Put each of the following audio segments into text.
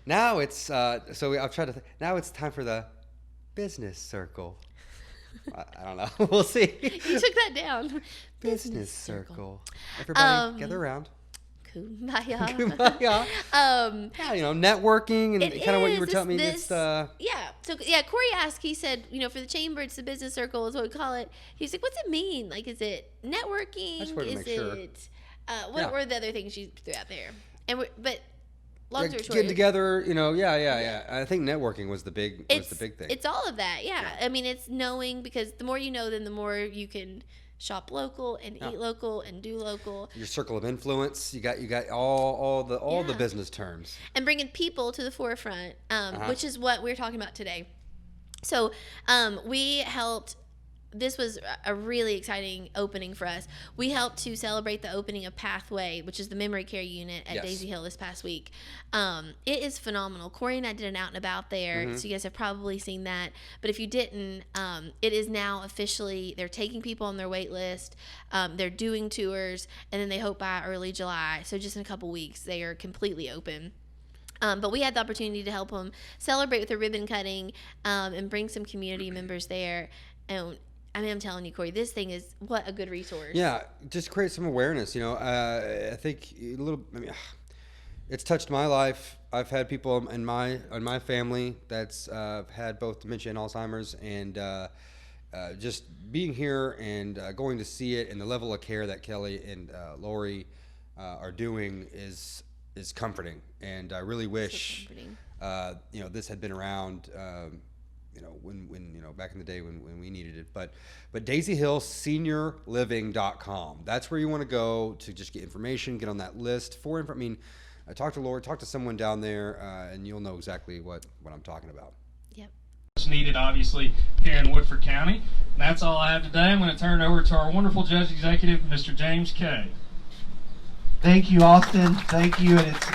Now it's I've tried to. Now it's time for the business circle. I don't know. We'll see. You took that down. Business circle. Everybody gather around. Kumbaya. Kumbaya. Yeah, networking and kind of what you were telling me. It's yeah. So yeah, Corey asked. He said, for the chamber, it's the business circle is what we call it. He's like, what's it mean? Like, is it networking? I just wanted to make sure. What were the other things you threw out there? But long story short, getting together, yeah. I think networking was the big thing. It's all of that, yeah. I mean, it's knowing, because the more you know, then the more you can shop local and eat local and do local. Your circle of influence, you got all the business terms, and bringing people to the forefront, which is what we're talking about today. So, we helped. This was a really exciting opening for us. We helped to celebrate the opening of Pathway, which is the memory care unit at Daisy Hill this past week. It is phenomenal. Corey and I did an out and about there, so you guys have probably seen that. But if you didn't, it is now officially, they're taking people on their wait list. They're doing tours, and then they hope by early July, so just in a couple weeks, they are completely open. But we had the opportunity to help them celebrate with a ribbon cutting and bring some community members there. And I'm telling you, Corey, this thing is what a good resource. Yeah, just create some awareness. I think it's touched my life. I've had people in my family that's had both dementia and Alzheimer's, and just being here and going to see it, and the level of care that Kelly and Lori are doing is comforting. And I really wish this had been around. When back in the day when we needed it, but Daisy Hill Señor Living.com. That's where you want to go to just get information, get on that list for info. I mean, talk to Laura, talk to someone down there, and you'll know exactly what I'm talking about. Yep. It's needed, obviously, here in Woodford County. And that's all I have today. I'm going to turn it over to our wonderful Judge Executive, Mr. James Kay. Thank you, Austin. Thank you, and it's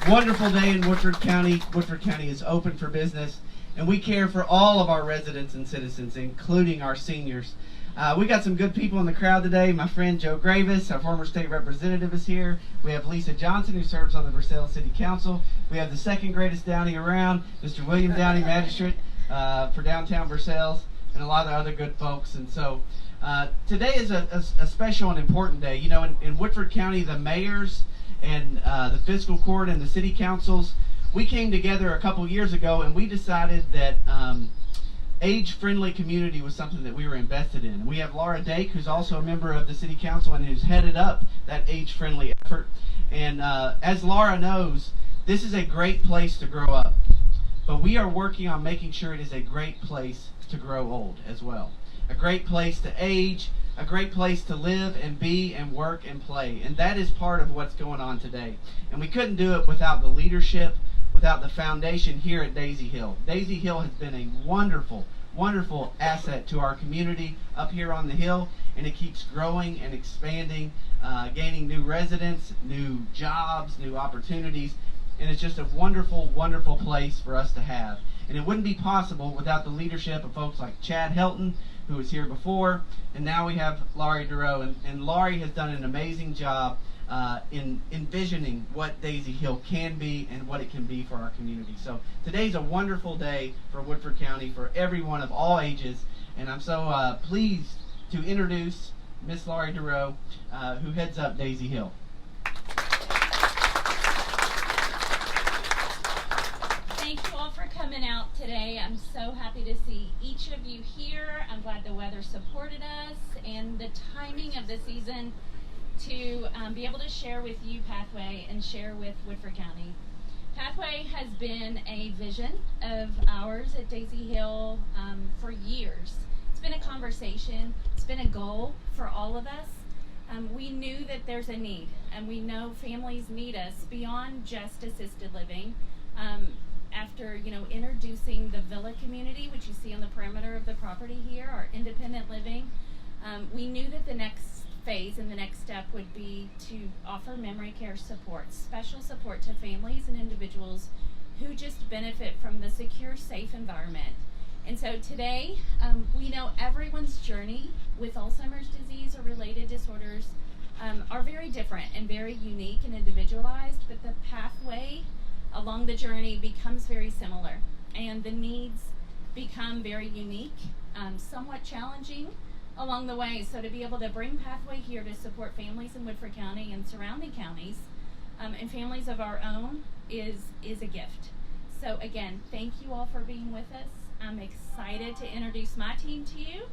a wonderful day in Woodford County. Woodford County is open for business. And we care for all of our residents and citizens, including our seniors. We got some good people in the crowd today. My friend Joe Gravis, our former state representative, is here. We have Lisa Johnson, who serves on the Versailles City Council. We have the second greatest Downey around, Mr. William Downey, Magistrate for downtown Versailles, and a lot of other good folks. And so today is a special and important day. In Woodford County, the mayors and the fiscal court and the city councils, we came together a couple years ago, and we decided that age-friendly community was something that we were invested in. We have Laura Dake, who's also a member of the City Council and who's headed up that age-friendly effort. And as Laura knows, this is a great place to grow up. But we are working on making sure it is a great place to grow old as well. A great place to age, a great place to live and be and work and play. And that is part of what's going on today. And we couldn't do it without the leadership, without the foundation here at Daisy Hill. Daisy Hill has been a wonderful, wonderful asset to our community up here on the hill, and it keeps growing and expanding, gaining new residents, new jobs, new opportunities, and it's just a wonderful, wonderful place for us to have. And it wouldn't be possible without the leadership of folks like Chad Helton, who was here before, and now we have Laurie Dureau, and Laurie has done an amazing job in envisioning what Daisy Hill can be and what it can be for our community. So today's a wonderful day for Woodford County, for everyone of all ages, and I'm so pleased to introduce Miss Laurie Dureau, who heads up Daisy Hill. Thank you all for coming out today. I'm so happy to see each of you here. I'm glad the weather supported us and the timing of the season to be able to share with you Pathway and share with Woodford County. Pathway has been a vision of ours at Daisy Hill for years. It's been a conversation. It's been a goal for all of us. We knew that there's a need, and we know families need us beyond just assisted living. After introducing the villa community, which you see on the perimeter of the property here, our independent living, we knew that the next phase and the next step would be to offer memory care support, special support to families and individuals who just benefit from the secure, safe environment. And so today, we know everyone's journey with Alzheimer's disease or related disorders are very different and very unique and individualized, but the pathway along the journey becomes very similar, and the needs become very unique, somewhat challenging along the way. So to be able to bring Pathway here to support families in Woodford County and surrounding counties, and families of our own is a gift. So again, thank you all for being with us. I'm excited to introduce my team to you,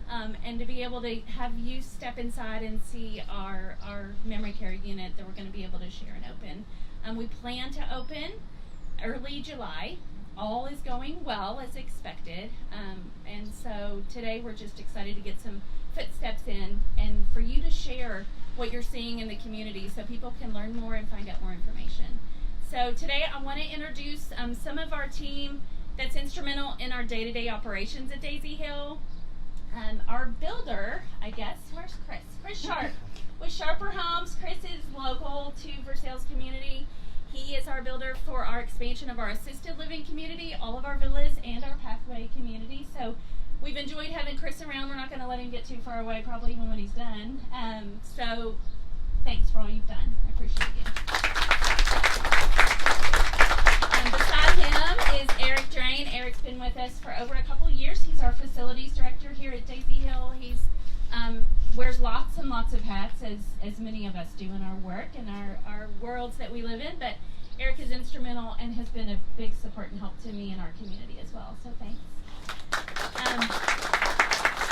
and to be able to have you step inside and see our memory care unit that we're going to be able to share and open. We plan to open early July. All is going well as expected, and so today we're just excited to get some footsteps in and for you to share what you're seeing in the community so people can learn more and find out more information. So today I want to introduce some of our team that's instrumental in our day-to-day operations at Daisy Hill. Our builder, I guess, where's Chris? Chris Sharp with Sharper Homes. Chris is local to Versailles community. He is our builder for our expansion of our assisted living community, all of our villas, and our Pathway community. So we've enjoyed having Chris around. We're not going to let him get too far away, probably even when he's done. So thanks for all you've done. I appreciate you. Beside him is Eric Drain. Eric's been with us for over a couple of years. He's our facilities director here at Daisy Hill. He's wears lots and lots of hats, as many of us do in our work and our worlds that we live in. But Eric is instrumental and has been a big support and help to me and our community as well. So thanks.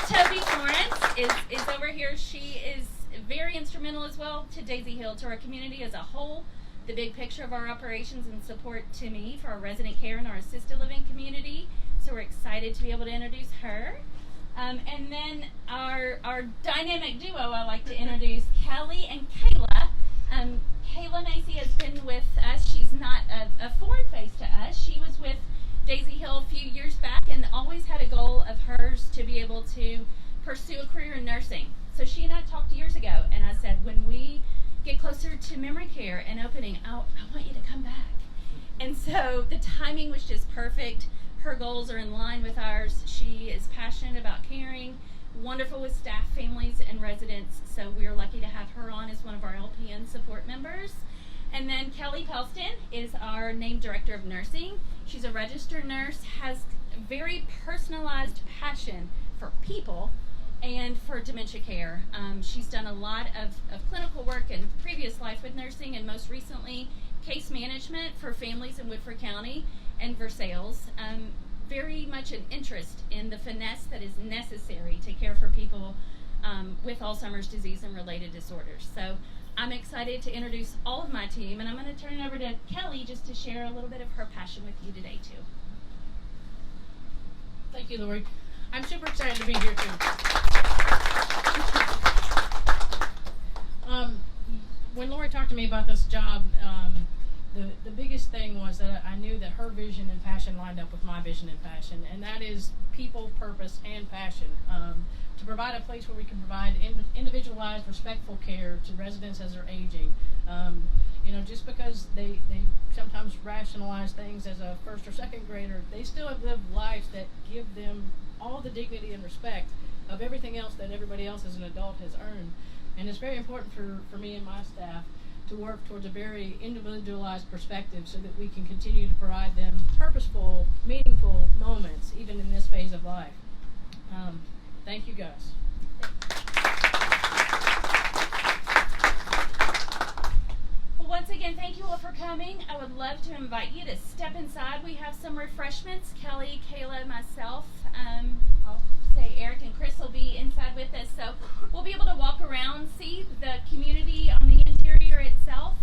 Toby Florence is over here. She is very instrumental as well to Daisy Hill, to our community as a whole. The big picture of our operations and support to me for our resident care and our assisted living community. So we're excited to be able to introduce her. And then our dynamic duo I like to introduce, Kelly and Kayla. Kayla Macy has been with us. She's not a foreign face to us. She was with Daisy Hill a few years back and always had a goal of hers to be able to pursue a career in nursing. So she and I talked years ago, and I said, when we get closer to memory care and opening, I want you to come back. And so the timing was just perfect. Her goals are in line with ours. She is passionate about caring, wonderful with staff, families, and residents. So we're lucky to have her on as one of our LPN support members. And then Kelly Pelston is our named director of nursing. She's a registered nurse, has very personalized passion for people and for dementia care. She's done a lot of clinical work in previous life with nursing, and most recently case management for families in Woodford County and Versailles. Very much an interest in the finesse that is necessary to care for people with Alzheimer's disease and related disorders. So I'm excited to introduce all of my team, and I'm going to turn it over to Kelly just to share a little bit of her passion with you today too. Thank you, Lori. I'm super excited to be here too. When Lori talked to me about this job, the biggest thing was that I knew that her vision and passion lined up with my vision and passion, and that is people, purpose, and passion. To provide a place where we can provide individualized, respectful care to residents as they're aging. Just because they sometimes rationalize things as a first or second grader, they still have lived lives that give them all the dignity and respect of everything else that everybody else as an adult has earned. And it's very important for me and my staff to work towards a very individualized perspective so that we can continue to provide them purposeful, meaningful moments, even in this phase of life. Thank you, guys. Well, once again, thank you all for coming. I would love to invite you to step inside. We have some refreshments. Kelly, Kayla, myself, I'll say Eric and Chris will be inside with us. So we'll be able to walk around, see the community on the interior itself.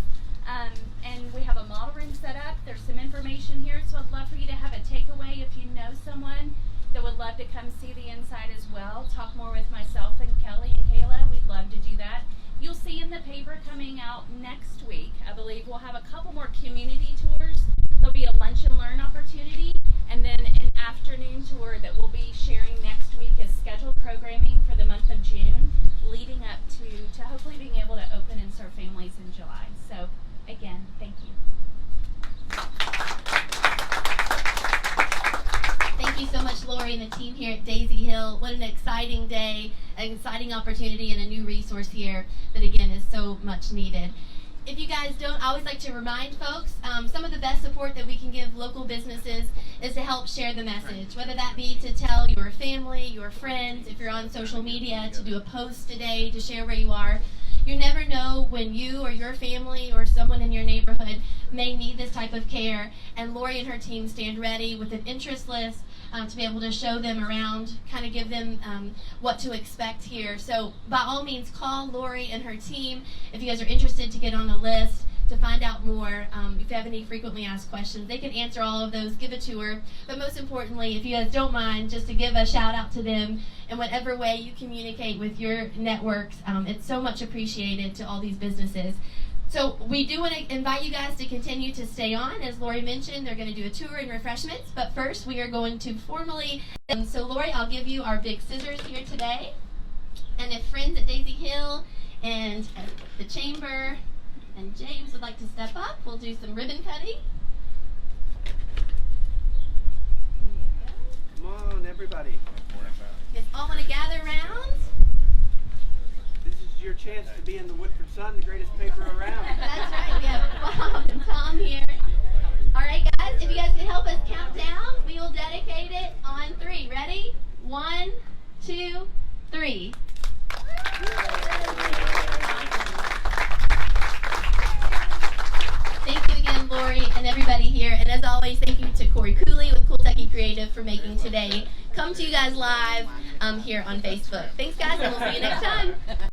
And we have a model room set up. There's some information here, so I'd love for you to have a takeaway if you know someone that would love to come see the inside as well. Talk more with myself and Kelly and Kayla. We'd love to do that. You'll see in the paper coming out next week, I believe we'll have a couple more community tours. There'll be a lunch and learn opportunity, and then an afternoon tour that we'll be sharing next week as scheduled programming for the month of June, leading up to hopefully being able to open and serve families in July. So again, thank you. Thank you so much, Lori and the team here at Daisy Hill. What an exciting day, an exciting opportunity, and a new resource here that, again, is so much needed. if you guys don't, I always like to remind folks, some of the best support that we can give local businesses is to help share the message, whether that be to tell your family, your friends, if you're on social media, to do a post today, to share where you are. You never know when you or your family or someone in your neighborhood may need this type of care, and Lori and her team stand ready with an interest list to be able to show them around, kind of give them what to expect here. So by all means, call Lori and her team if you guys are interested to get on the list to find out more. If you have any frequently asked questions, they can answer all of those, give a tour. But most importantly, if you guys don't mind, just to give a shout out to them in whatever way you communicate with your networks. It's so much appreciated to all these businesses. So we do want to invite you guys to continue to stay on. As Lori mentioned, they're going to do a tour and refreshments. But first, we are going to formally... So Lori, I'll give you our big scissors here today. And if friends at Daisy Hill and at the Chamber and James would like to step up, we'll do some ribbon cutting. Come on, everybody. You guys all want to gather around? This is your chance to be in the Woodford Sun, the greatest paper around. That's right. We have Bob and Tom here. All right, guys. If you guys can help us count down, we will dedicate it on 3. Ready? 1, 2, 3. Thank you again, Lori, and everybody here. And as always, thank you to Corey Cooley with Cool Techie Creative for making today come to you guys live here on Facebook. Thanks, guys, and we'll see you next time.